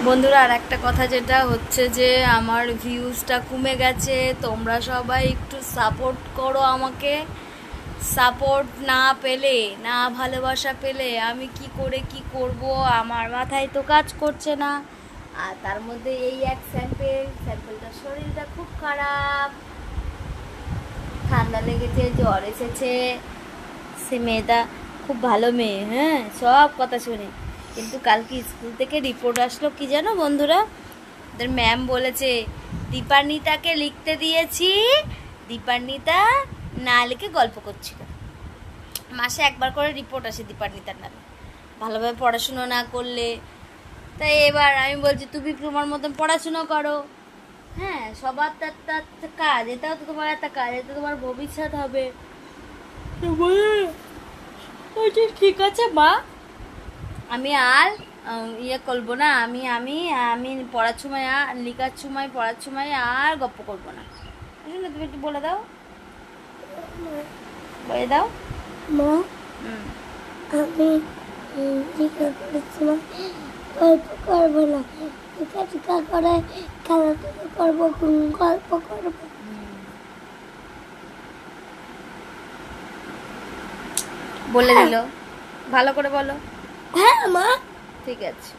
বন্ধুরা, আর একটা কথা যেটা হচ্ছে যে আমার ভিউজটা কমে গেছে। তোমরা সবাই একটু সাপোর্ট করো আমাকে। সাপোর্ট না পেলে, না ভালোবাসা পেলে আমি কি করে কি করব, আমার মাথায় তো কাজ করছে না। আর তার মধ্যে এই এক স্যাম্পেলটার শরীরটা খুব খারাপ, ঠান্ডা লেগেছে, জ্বর এসেছে। সে মেয়েটা খুব ভালো মেয়ে, হ্যাঁ, সব কথা শুনে। কিন্তু কালকে স্কুল থেকে রিপোর্ট আসলো কি জানো বন্ধুরা, ওদের ম্যাম বলেছে দীপান্বিতাকে লিখতে দিয়েছি, দীপান্বিতা না লিখে গল্প করছিল। মাসে একবার করে রিপোর্ট আসে দীপান্বিতার নামে, ভালোভাবে পড়াশুনো না করলে। তাই এবার আমি বলছি তুমি তোমার মতন পড়াশুনো করো। হ্যাঁ, সবার তার তার কাজ, এটাও তো তোমার একটা কাজ, এটা তোমার ভবিষ্যৎ হবে। বলছি, ঠিক আছে মা, আমি আর ইয়ে করবো না, আমি আমি আমি পড়ার সময় আর লেখার সময় পড়ার সময় আর গপ্প করবো না। বুঝলে, তুমি একটু বলে দাও, বলে দাও। মা, হুম। আমি টিকা করার সময় গল্প করবো না, টিকা করে খেলাধুলো করবো, গল্প করবো। বলে দিল, ভালো করে বলো। হ্যাঁ মা। ঠিক আছে।